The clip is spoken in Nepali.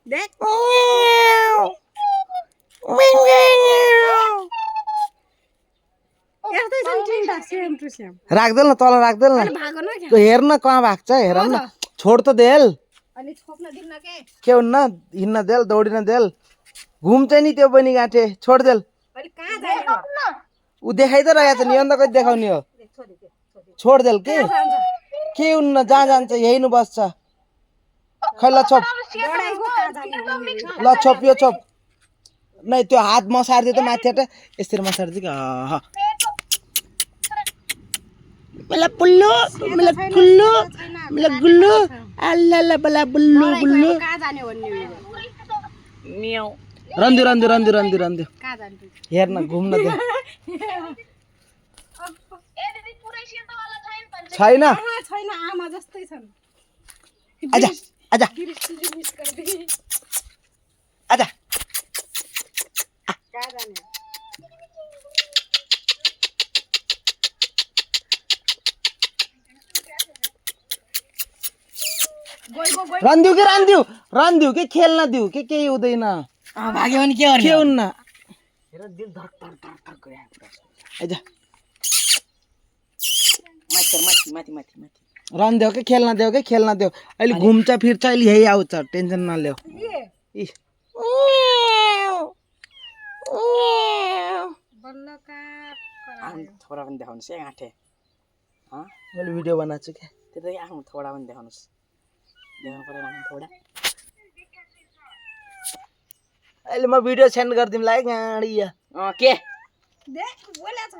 देख यस्तै छन् तिनटा सेम टु सेम राख्देल न तल राख्देल न भागो न क्या त्यो हेर्न कहाँ भाग्छ हेर न छोड त देल अनि छोप्न दिन्न के हुन्न हिँड्न देल दौडिन देल घुम्छ नि त्यो पनि गाँठे छोड देल अनि कहाँ जाने ऊ देखाइ त रहेछ नि अन्त कति देखाउने हो छोड देल के हुन्न जहाँ जान्छ यही नु बस्छ खै ल छोप बडाइको कहाँ जाने ल छोप यो छोप नै त्यो हात मसार्दियो त माथि यसरी मसार्दियो कि मेला पुल्लु मेला कुल्लु मेला गुल्लु अल्ला बला बुल्लु बुल्लु कहाँ जाने भन्ने म्याउ रन्दियो रन्दियो रन्दियो रन्दियो रन्दियो कहाँ जाने हेर्न घुम्न दे छैन छैन आमा जस्तै छन् आजा आजा आजा कहाँ जाने रन्दियो कि रन्दियो रन्दियो कि खेल्न दिउ कि केही हुँदैन भाग्यो भने के गर्ने के हुन्न आइजा रन्दियो कि खेल्न देऊ कि खेल्न देऊ अहिले घुम्छ फिर्छ अहिले यही आउँछ टेन्सन नल्याऊ थोडा पनि देखाउनुहोस् है आँटे मैले भिडियो बनाएको छु क्या त्यतै आफ्नो थोडा पनि देखाउनुहोस् देखाउनु पऱ्यो आफ्नो थोडा अहिले म भिडियो सेन्ड गरिदिउँला है गाडी के देख बोलेछ